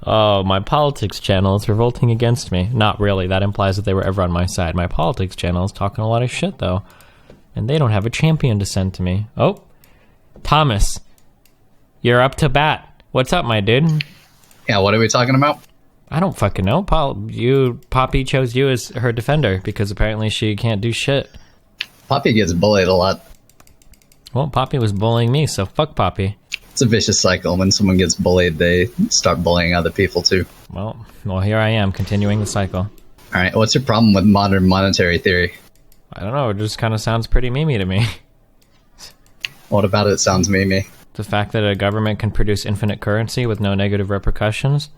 Oh, my politics channel is revolting against me. Not really. That implies that they were ever on my side. My politics channel is talking a lot of shit, though. And they don't have a champion to send to me. Oh, Thomas, you're up to bat. What's up, my dude? Yeah, what are we talking about? I don't fucking know. Poppy chose you as her defender because apparently she can't do shit. Poppy gets bullied a lot. Well, Poppy was bullying me, so fuck Poppy. It's a vicious cycle. When someone gets bullied, they start bullying other people too. Well, here I am, continuing the cycle. All right, what's your problem with modern monetary theory? I don't know, it just kind of sounds pretty memey to me. What about it sounds memey? The fact that a government can produce infinite currency with no negative repercussions?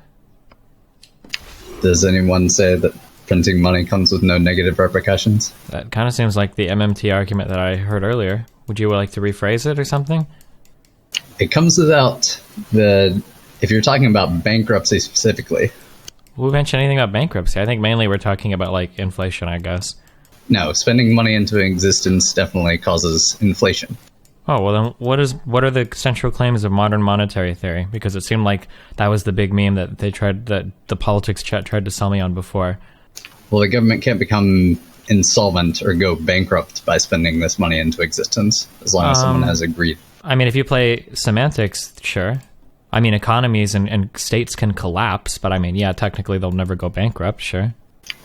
Does anyone say that printing money comes with no negative repercussions? That kind of seems like the MMT argument that I heard earlier. Would you like to rephrase it or something? It comes without if you're talking about bankruptcy specifically. Who mentioned anything about bankruptcy? I think mainly we're talking about, like, inflation, I guess. No, spending money into existence definitely causes inflation. Oh, well then what are the central claims of modern monetary theory? Because it seemed like that was the big meme that the politics chat tried to sell me on before. Well, the government can't become insolvent or go bankrupt by spending this money into existence, as long as someone has agreed. I mean, if you play semantics, sure. I mean, economies and states can collapse, but I mean, yeah, technically they'll never go bankrupt, sure.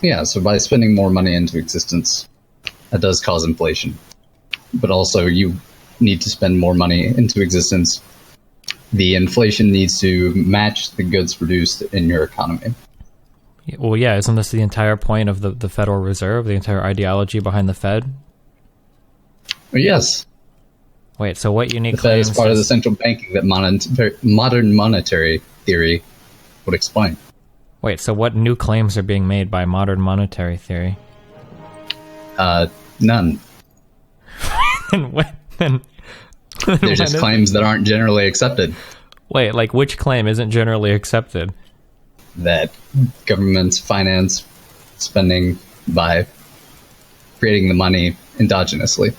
Yeah, so by spending more money into existence, that does cause inflation. But also, you need to spend more money into existence. The inflation needs to match the goods produced in your economy. Well, yeah, isn't this the entire point of the Federal Reserve, the entire ideology behind the Fed? Well, yes. Wait, so what unique the Fed is part of the central banking that modern monetary theory would explain. Wait, so what new claims are being made by modern monetary theory? None. Then they're just claims that aren't generally accepted. Wait, like which claim isn't generally accepted? That governments finance spending by creating the money endogenously.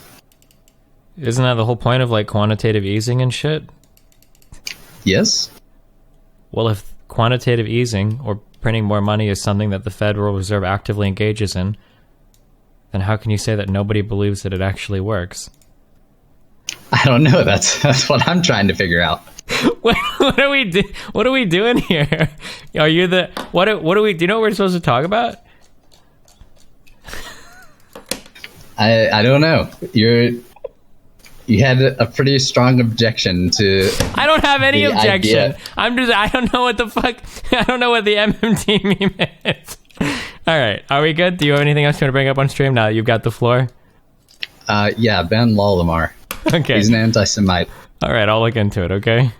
Isn't that the whole point of, like, quantitative easing and shit? Yes. Well, if quantitative easing or printing more money is something that the Federal Reserve actively engages in, then how can you say that nobody believes that it actually works? I don't know. That's what I'm trying to figure out. What are we doing here? Are you the what do we do? You know what we're supposed to talk about? I don't know. You had a pretty strong objection to. I don't have any objection. Idea. I don't know what the fuck. I don't know what the MMT meme is. All right, are we good? Do you have anything else you want to bring up on stream now that you've got the floor? Yeah, Ben Lolimar. Okay. He's an anti-Semite. All right, I'll look into it, okay?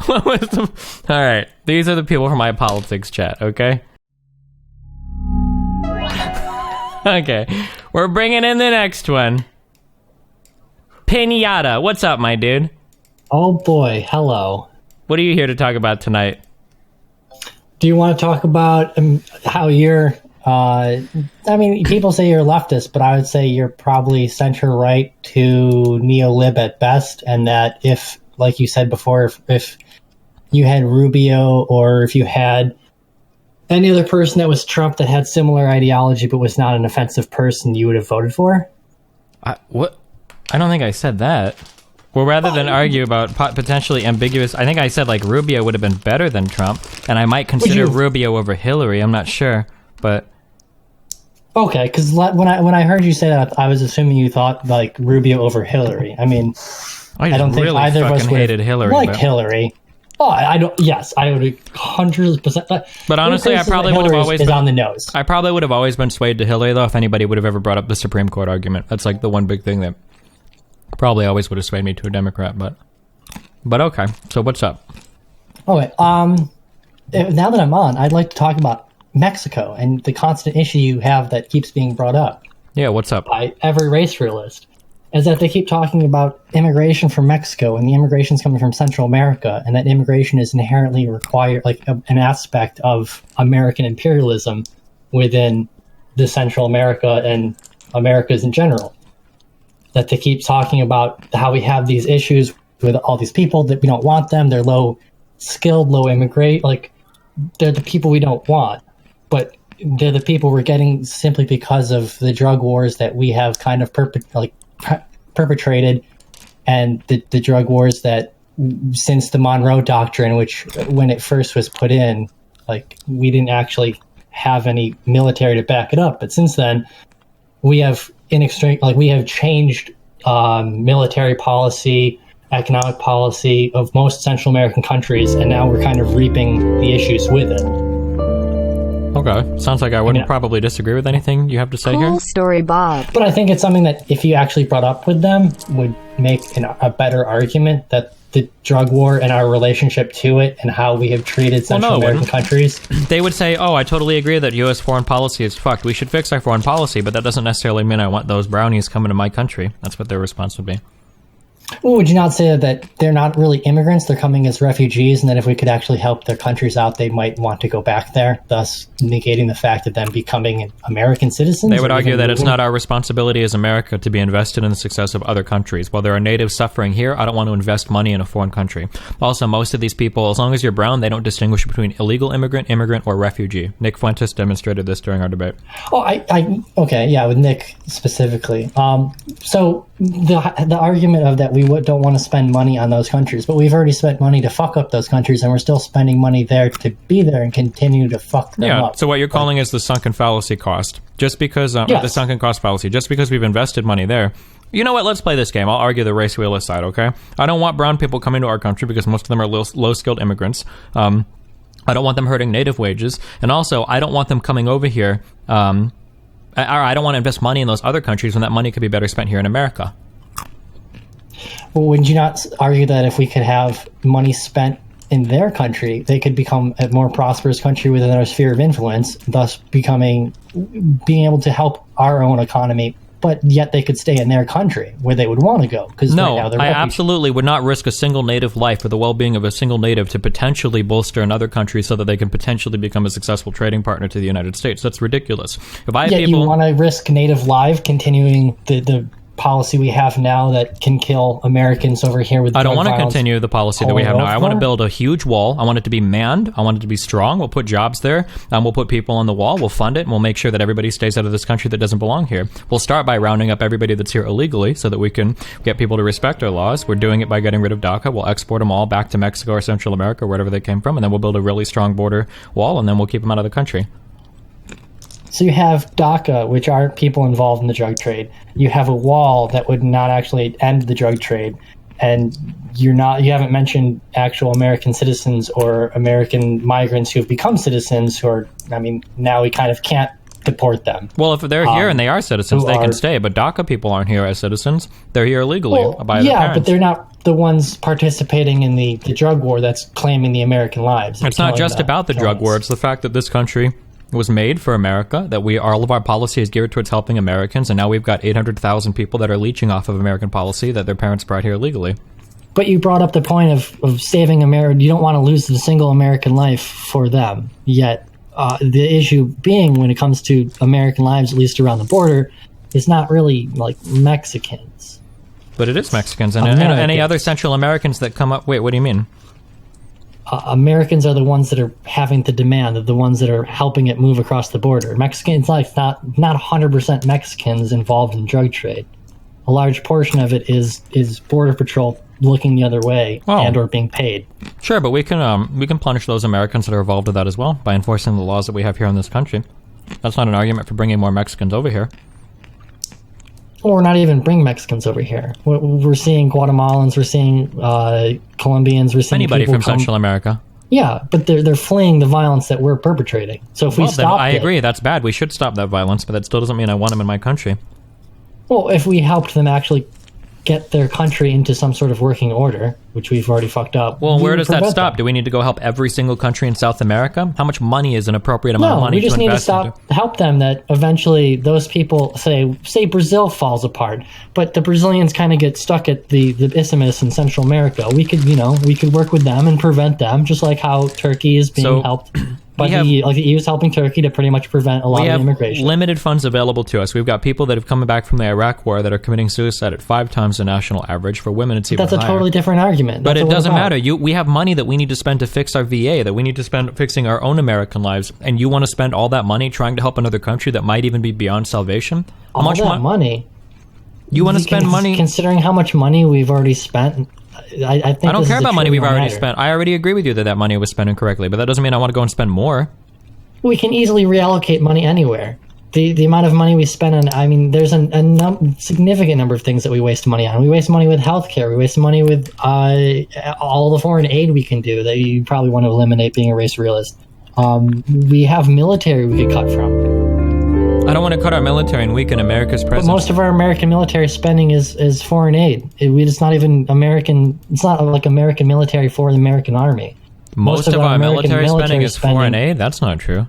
What was the... All right, these are the people from my politics chat, okay? Okay, we're bringing in the next one. Pinata, what's up, my dude? Oh boy, hello. What are you here to talk about tonight? Do you want to talk about how you're... I mean, people say you're leftist, but I would say you're probably center-right to neo-lib at best, and that if, like you said before, if you had Rubio or if you had any other person that was Trump that had similar ideology but was not an offensive person, you would have voted for? What? I don't think I said that. Well, rather than argue about potentially ambiguous, I think I said, like, Rubio would have been better than Trump, and I might consider Rubio over Hillary. I'm not sure, but... Okay, because when I heard you say that, I was assuming you thought, like, Rubio over Hillary. I mean, I don't think really either of us hated Hillary. Like Hillary. Oh, I don't. Yes, I would 100%. But honestly, I probably would have always been on the nose. I probably would have always been swayed to Hillary, though. If anybody would have ever brought up the Supreme Court argument, that's like the one big thing that probably always would have swayed me to a Democrat. But okay. So what's up? Okay. Now that I'm on, I'd like to talk about Mexico and the constant issue you have that keeps being brought up. Yeah, what's up? By every race realist, is that they keep talking about immigration from Mexico, and the immigration's coming from Central America, and that immigration is inherently required, like an aspect of American imperialism within the Central America and Americas in general. that they keep talking about how we have these issues with all these people that we don't want them. They're low skilled, low immigrate. Like, they're the people we don't want, but they're the people we're getting simply because of the drug wars that we have kind of perpetrated, and the drug wars that since the Monroe Doctrine, which when it first was put in, like, we didn't actually have any military to back it up, but since then we have we have changed military policy, economic policy of most Central American countries, and now we're kind of reaping the issues with it. Okay, sounds like I wouldn't probably disagree with anything you have to say here. Cool story, Bob. But I think it's something that if you actually brought up with them would make a better argument that the drug war and our relationship to it and how we have treated Central American countries. They would say, oh, I totally agree that U.S. foreign policy is fucked. We should fix our foreign policy, but that doesn't necessarily mean I want those brownies coming to my country. That's what their response would be. Well, would you not say that they're not really immigrants, they're coming as refugees, and that if we could actually help their countries out, they might want to go back there, thus negating the fact of them becoming American citizens? They would argue that it's not our responsibility as America to be invested in the success of other countries. While there are natives suffering here, I don't want to invest money in a foreign country. Also, most of these people, as long as you're brown, they don't distinguish between illegal immigrant, or refugee. Nick Fuentes demonstrated this during our debate. Oh, okay, yeah, with Nick specifically. So the argument of that we don't want to spend money on those countries, but we've already spent money to fuck up those countries, and we're still spending money there to be there and continue to fuck them up. So what you're calling is the sunken fallacy cost. Just because, the sunken cost fallacy, just because we've invested money there. You know what? Let's play this game. I'll argue the race realist side, okay? I don't want brown people coming to our country because most of them are low-skilled immigrants. I don't want them hurting native wages. And also, I don't want them coming over here. I don't want to invest money in those other countries when that money could be better spent here in America. Well, would you not argue that if we could have money spent in their country, they could become a more prosperous country within our sphere of influence, thus being able to help our own economy, but yet they could stay in their country where they would want to go? No, right now I absolutely would not risk a single native life or the well-being of a single native to potentially bolster another country so that they can potentially become a successful trading partner to the United States. That's ridiculous. If I you want to risk native life continuing the policy we have now that can kill Americans over here with I don't want to continue the policy that we have now. I want to build a huge wall. I want it to be manned. I want it to be strong. We'll put jobs there. We'll put people on the wall. We'll fund it, and we'll make sure that everybody stays out of this country that doesn't belong here. We'll start by rounding up everybody that's here illegally so that we can get people to respect our laws. We're doing it by getting rid of DACA. We'll export them all back to Mexico or Central America or wherever they came from, and then we'll build a really strong border wall, and then we'll keep them out of the country. So you have DACA, which are people involved in the drug trade. You have a wall that would not actually end the drug trade, and you haven't mentioned actual American citizens or American migrants who have become citizens who are, now we kind of can't deport them. Well, if they're here and they are citizens, they can stay, but DACA people aren't here as citizens. They're here illegally by their parents. But they're not the ones participating in the drug war that's claiming the American lives. It's not just about the drug war. It's the fact that this country was made for America, that all of our policy is geared towards helping Americans, and now we've got 800,000 people that are leeching off of American policy that their parents brought here illegally. But you brought up the point of saving America. You don't want to lose the single American life for them. Yet the issue being, when it comes to American lives, at least around the border, is not really like Mexicans. But it is Mexicans and any other Central Americans that come up. Wait, what do you mean? Americans are the ones that are having the demand, the ones that are helping it move across the border. Mexicans, not 100% Mexicans involved in drug trade. A large portion of it is Border Patrol looking the other way and or being paid. Sure, but we can punish those Americans that are involved with that as well by enforcing the laws that we have here in this country. That's not an argument for bringing more Mexicans over here. Or not even bring Mexicans over here. We're seeing Guatemalans, we're seeing Colombians, we're seeing anybody from Central America. Yeah, but they're fleeing the violence that we're perpetrating. So if we stop I agree, that's bad. We should stop that violence, but that still doesn't mean I want them in my country. Well, if we helped them actually get their country into some sort of working order, which we've already fucked up. Well, where does that stop? Do we need to go help every single country in South America? How much money is an appropriate amount of money to invest? No, we just need to help them that eventually those people, say Brazil falls apart, but the Brazilians kind of get stuck at the isthmus in Central America. We could work with them and prevent them, just like how Turkey is being helped. But have- the EU is helping Turkey to pretty much prevent a lot We of have immigration. limited funds available to us. We've got people that have come back from the Iraq War that are committing suicide at 5 times the national average. For women, it's even That's a higher. totally different argument. But That's it what doesn't about. matter. We have money that we need to spend to fix our VA, that we need to spend fixing our own American lives, and you want to spend all that money trying to help another country that might even be beyond salvation? How All much that money. You want to spend money? Considering how much money we've already spent, I think I don't this care is a about money we've trivial already matter. spent. I already agree with you that money was spent incorrectly, but that doesn't mean I want to go and spend more. We can easily reallocate money anywhere. The amount of money we spend on, I mean, there's a significant number of things that we waste money on. We waste money with healthcare. We waste money with all the foreign aid we can do that you probably want to eliminate being a race realist. We have military we could cut from. I don't want to cut our military and weaken America's But presence. most of our American military spending is foreign aid. It's not even American. It's not like American military for the American army. Most of our American military spending is spending- foreign aid? That's not true.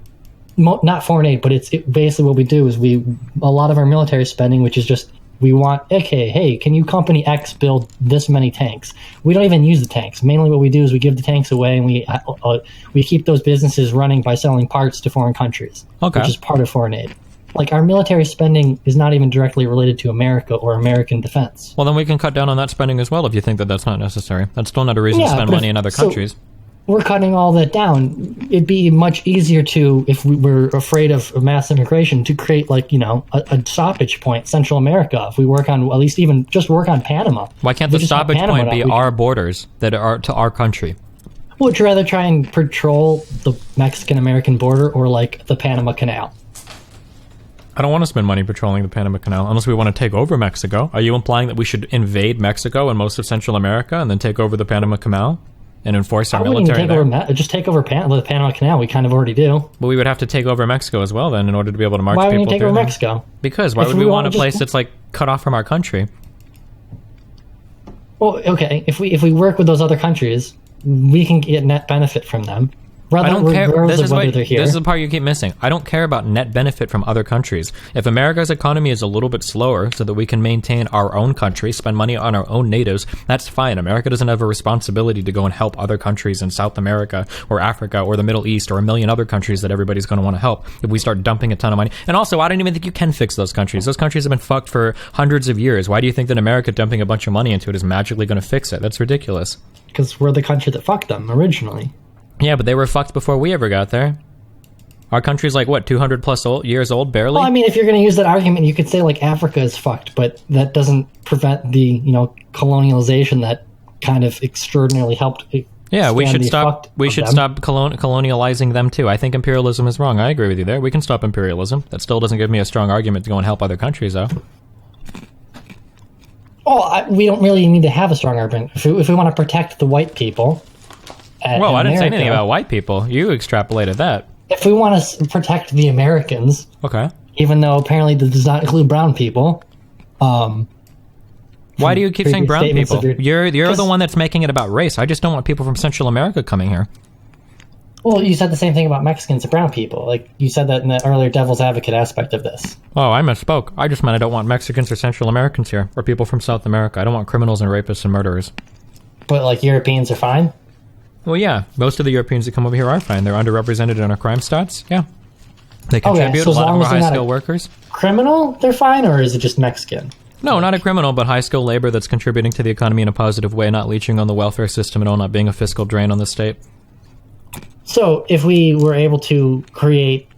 Not foreign aid, but it's basically what we do is a lot of our military spending, which is just we want. Okay, hey, can you company X build this many tanks? We don't even use the tanks. Mainly, what we do is we give the tanks away, and we keep those businesses running by selling parts to foreign countries, Okay. which is part of foreign aid. Like our military spending is not even directly related to America or American defense. Well, then we can cut down on that spending as well if you think that that's not necessary. That's still not a reason to Yeah, spend but money in other countries. We're cutting all that down. It'd be much easier to, if we were afraid of mass immigration, to create a stoppage point, Central America. If we work on at least even just work on Panama. Why can't We the just have stoppage Panama point now. be We- our borders that are to our country? Would you rather try and patrol the Mexican-American border or like the Panama Canal? I don't want to spend money patrolling the Panama Canal unless we want to take over Mexico. Are you implying that we should invade Mexico and most of Central America and then take over the Panama Canal and enforce our I wouldn't even military take there? over just take over the Panama Canal. We kind of already do. But we would have to take over Mexico as well then in order to be able to march Why people wouldn't you take through over there. Mexico? Because why If would we we want a want place just- that's like cut off from our country? Well, okay. If we work with those other countries, we can get net benefit from them. I don't care. Regardless This of is, whether what, they're here. this is the part you keep missing. I don't care about net benefit from other countries. If America's economy is a little bit slower so that we can maintain our own country, spend money on our own natives, that's fine. America doesn't have a responsibility to go and help other countries in South America or Africa or the Middle East or a million other countries that everybody's going to want to help if we start dumping a ton of money. And also, I don't even think you can fix those countries. Those countries have been fucked for hundreds of years. Why do you think that America dumping a bunch of money into it is magically going to fix it? That's ridiculous. Because we're the country that fucked them originally. Yeah, but they were fucked before we ever got there. Our country's like, what, 200 plus years old, barely? Well, I mean, if you're going to use that argument, you could say like Africa is fucked, but that doesn't prevent the colonialization that kind of extraordinarily helped. Yeah, we expand should the stop. effect We of should them. stop colonializing them too. I think imperialism is wrong. I agree with you there. We can stop imperialism. That still doesn't give me a strong argument to go and help other countries, though. Oh, we don't really need to have a strong argument if we want to protect the white people. Well, I didn't say anything America, about white people. You extrapolated that. If we want to protect the Americans, Okay. even though apparently that does not include brown people. Why do you keep saying previous brown statements people? of You're the 'cause- one that's making it about race. I just don't want people from Central America coming here. Well, you said the same thing about Mexicans and brown people. Like you said that in the earlier devil's advocate aspect of this. Oh, I misspoke. I just meant I don't want Mexicans or Central Americans here, or people from South America. I don't want criminals and rapists and murderers. But like Europeans are fine. Well, yeah, most of the Europeans that come over here are fine. They're underrepresented in our crime stats. Yeah. They Okay, contribute. so A as lot of long them are as they're not high-skilled a- workers. Criminal, they're fine, or is it just Mexican? No, not a criminal, but high-skilled labor that's contributing to the economy in a positive way, not leeching on the welfare system at all, not being a fiscal drain on the state. So if we were able to create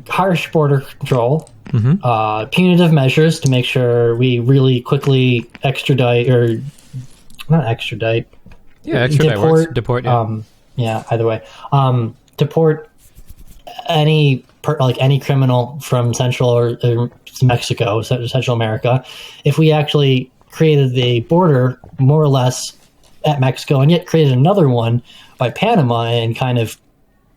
harsh border control, punitive measures to make sure we really quickly extradite or not extradite, Yeah, extradite works. Deport, yeah. Yeah, either way. Deport any criminal from Central or Mexico, Central America. If we actually created the border more or less at Mexico and yet created another one by Panama and kind of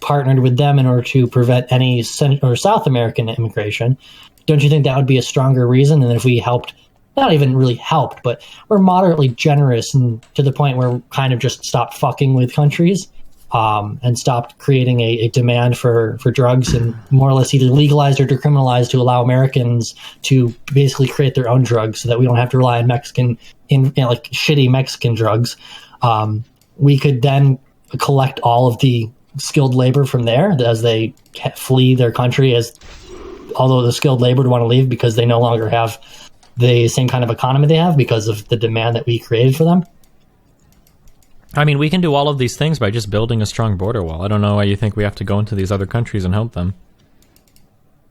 partnered with them in order to prevent any South American immigration, don't you think that would be a stronger reason than if we helped? Not even really helped, but we're moderately generous and to the point where we kind of just stopped fucking with countries and stopped creating a demand for drugs and more or less either legalized or decriminalized to allow Americans to basically create their own drugs so that we don't have to rely on shitty Mexican drugs. We could then collect all of the skilled labor from there as they flee their country, as although the skilled labor would want to leave because they no longer have the same kind of economy they have because of the demand that we created for them. I mean, we can do all of these things by just building a strong border wall. I don't know why you think we have to go into these other countries and help them.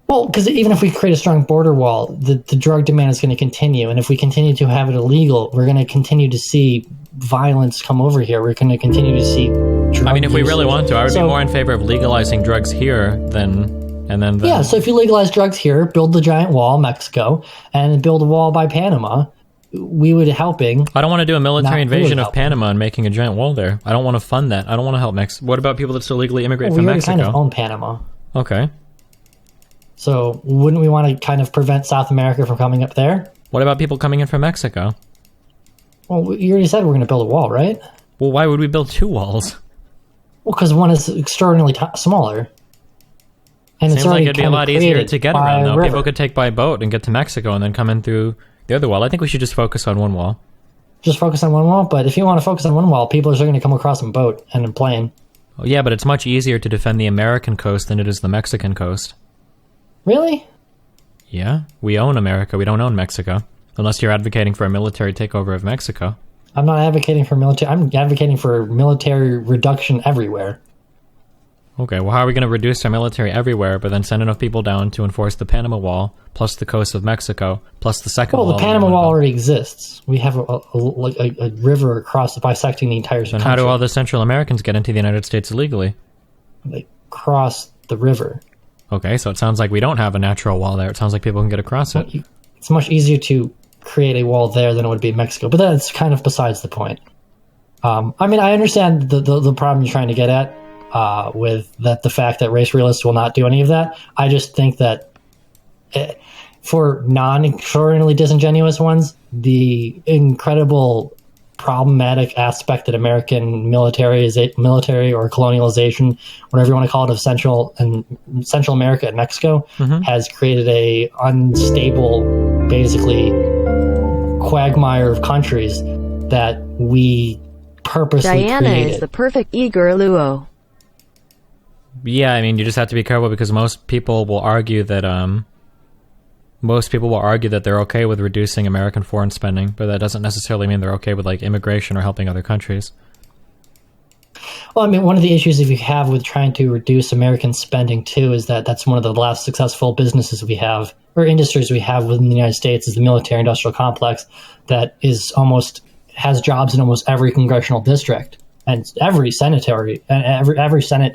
Well, because even if we create a strong border wall, the drug demand is going to continue. And if we continue to have it illegal, we're going to continue to see violence come over here. We're going to continue to see drug I mean, if we use. really want to, I would be more in favor of legalizing drugs here Yeah, so if you legalize drugs here, build the giant wall, Mexico, and build a wall by Panama, we would be helping. I don't want to do a military Not invasion really of Panama and making a giant wall there. I don't want to fund that. I don't want to help Mexico. What about people that still legally immigrate from We already Mexico? kind of own Panama. Okay. So wouldn't we want to kind of prevent South America from coming up there? What about people coming in from Mexico? Well, you already said we're going to build a wall, right? Well, why would we build two walls? Well, because one is extraordinarily smaller. And Seems like it'd be a kind of lot easier created to get by around, a though. river. People could take by boat and get to Mexico and then come in through the other wall. I think we should just focus on one wall. Just focus on one wall, but if you want to focus on one wall, people are still going to come across on boat and in plane. Oh, yeah, but it's much easier to defend the American coast than it is the Mexican coast. Really? Yeah, we own America. We don't own Mexico. Unless you're advocating for a military takeover of Mexico. I'm not advocating for military. I'm advocating for military reduction everywhere. Okay, well, how are we going to reduce our military everywhere, but then send enough people down to enforce the Panama Wall, plus the coast of Mexico, plus the second wall? Well, the Panama Wall already exists. We have a river across bisecting the entire country. Then how do all the Central Americans get into the United States illegally? They cross the river. Okay, so it sounds like we don't have a natural wall there. It sounds like people can get across it. It's much easier to create a wall there than it would be in Mexico, but that's kind of besides the point. I mean, I understand the problem you're trying to get at with the fact that race realists will not do any of that. I just think that for non-extraordinarily disingenuous ones, the incredible problematic aspect that American military or colonialization, whatever you want to call it, of Central America and Mexico has created a unstable, basically quagmire of countries that we purposely Diana created. is the perfect Igor Luo. Yeah, I mean, you just have to be careful because most people will argue that they're okay with reducing American foreign spending, but that doesn't necessarily mean they're okay with like immigration or helping other countries. Well, I mean, one of the issues if you have with trying to reduce American spending too is that that's one of the last successful businesses we have or industries we have within the United States is the military-industrial complex that has jobs in almost every congressional district. And every Senate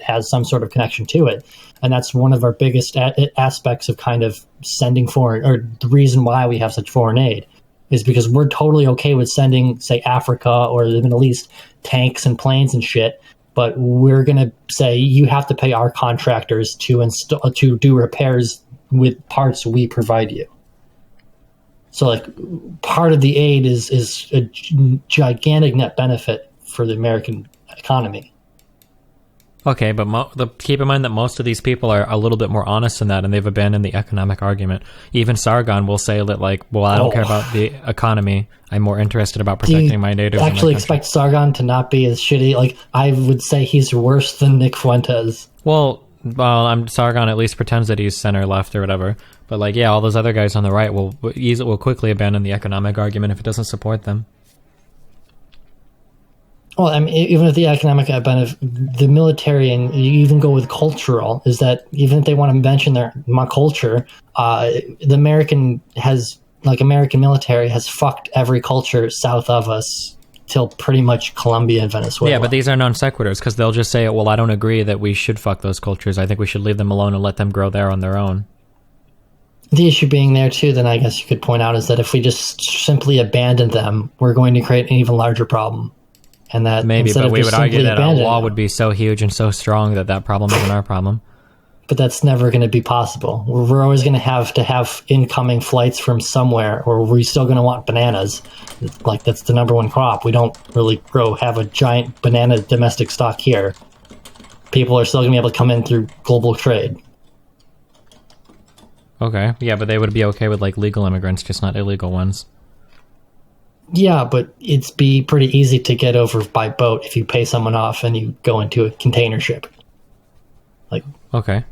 has some sort of connection to it. And that's one of our biggest aspects of kind of sending foreign, or the reason why we have such foreign aid is because we're totally okay with sending, say, Africa or the Middle East tanks and planes and shit. But we're going to say you have to pay our contractors to do repairs with parts we provide you. So like part of the aid is a gigantic net benefit for the American economy. Okay, but keep in mind that most of these people are a little bit more honest than that, and they've abandoned the economic argument. Even Sargon will say that, like, well, I don't care about the economy. I'm more interested about protecting my natives. Do you actually expect Sargon to not be as shitty? Like, I would say he's worse than Nick Fuentes. Well, Sargon at least pretends that he's center left or whatever. But, like, yeah, all those other guys on the right will quickly abandon the economic argument if it doesn't support them. Well, I mean, even if the economic benefit, the military, and you even go with cultural, is that even if they want to mention my culture, the American military has fucked every culture south of us till pretty much Colombia and Venezuela. Yeah, but these are non sequiturs because they'll just say, well, I don't agree that we should fuck those cultures. I think we should leave them alone and let them grow there on their own. The issue being there, too, then I guess you could point out, is that if we just simply abandon them, we're going to create an even larger problem. And that maybe, but we would argue that a wall them, would be so huge and so strong that problem isn't our problem. But that's never going to be possible. We're always going to have incoming flights from somewhere, or we're still going to want bananas. Like, that's the number one crop. We don't really have a giant banana domestic stock here. People are still going to be able to come in through global trade. Okay, yeah, but they would be okay with, like, legal immigrants, just not illegal ones. Yeah, but it'd be pretty easy to get over by boat if you pay someone off and you go into a container ship. Like, Okay.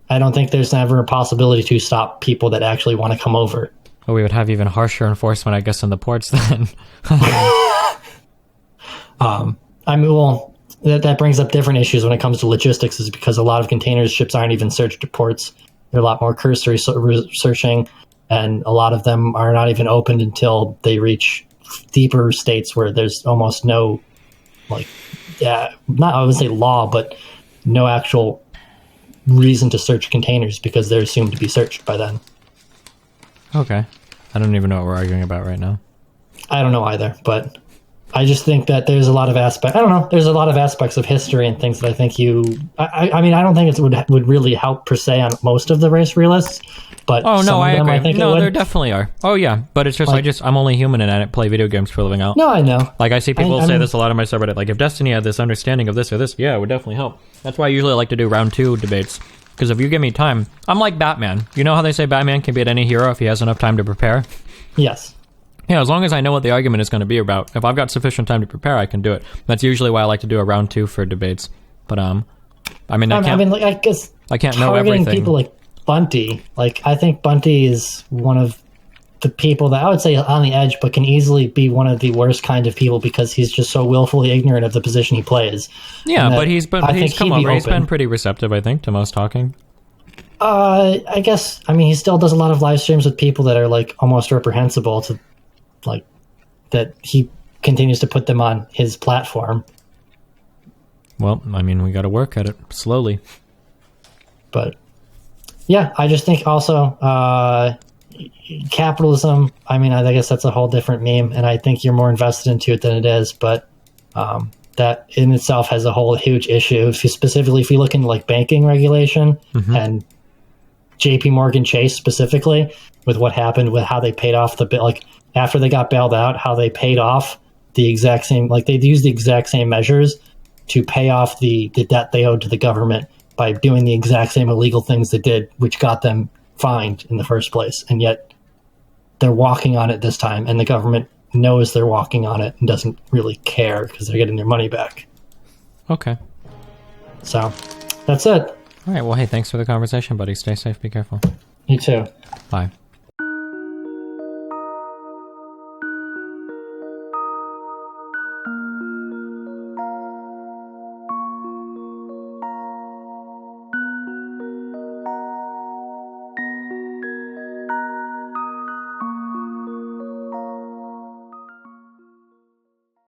I don't think there's ever a possibility to stop people that actually want to come over. Well, we would have even harsher enforcement, I guess, in the ports then. I mean, well, that brings up different issues when it comes to logistics, is because a lot of container ships aren't even searched at ports. They're a lot more cursory searching, and a lot of them are not even opened until they reach deeper states where there's almost no, like, not I would say law, but no actual reason to search containers because they're assumed to be searched by then. Okay. I don't even know what we're arguing about right now. I don't know either, but I just think that there's a lot of aspects. I don't know. There's a lot of aspects of history and things that I think I mean, I don't think it would really help per se on most of the race realists, but Oh, no, some I of them agree. I think No, it would. there definitely are. Oh, yeah. But it's just, I'm only human and I play video games for a living out. No, I know. Like, I see people I say mean, this a lot on my subreddit. Like, if Destiny had this understanding of this or this, yeah, it would definitely help. That's why I usually like to do round 2 debates. Because if you give me time, I'm like Batman. You know how they say Batman can beat any hero if he has enough time to prepare? Yes. Yeah, as long as I know what the argument is going to be about. If I've got sufficient time to prepare, I can do it. That's usually why I like to do a round 2 for debates. But, I mean, I guess I can't know targeting everything. people like Bunty, like, I think Bunty is one of the people that I would say on the edge, but can easily be one of the worst kind of people because he's just so willfully ignorant of the position he plays. Yeah, but he's come over. He's open. been pretty receptive, I think, to most talking. I guess, I mean, he still does a lot of live streams with people that are like almost reprehensible to, like, that he continues to put them on his platform. Well, I mean, we got to work at it slowly. But yeah, I just think also capitalism, I mean, I guess that's a whole different meme, and I think you're more invested into it than it is, but that in itself has a whole huge issue. If you look into like banking regulation and JP Morgan Chase specifically, with what happened with how they paid off like after they got bailed out, how they paid off the exact same, like they used the exact same measures to pay off the debt they owed to the government by doing the exact same illegal things they did, which got them fined in the first place. And yet they're walking on it this time, and the government knows they're walking on it and doesn't really care because they're getting their money back. Okay. So that's it. All right. Well, hey, thanks for the conversation, buddy. Stay safe. Be careful. You too. Bye.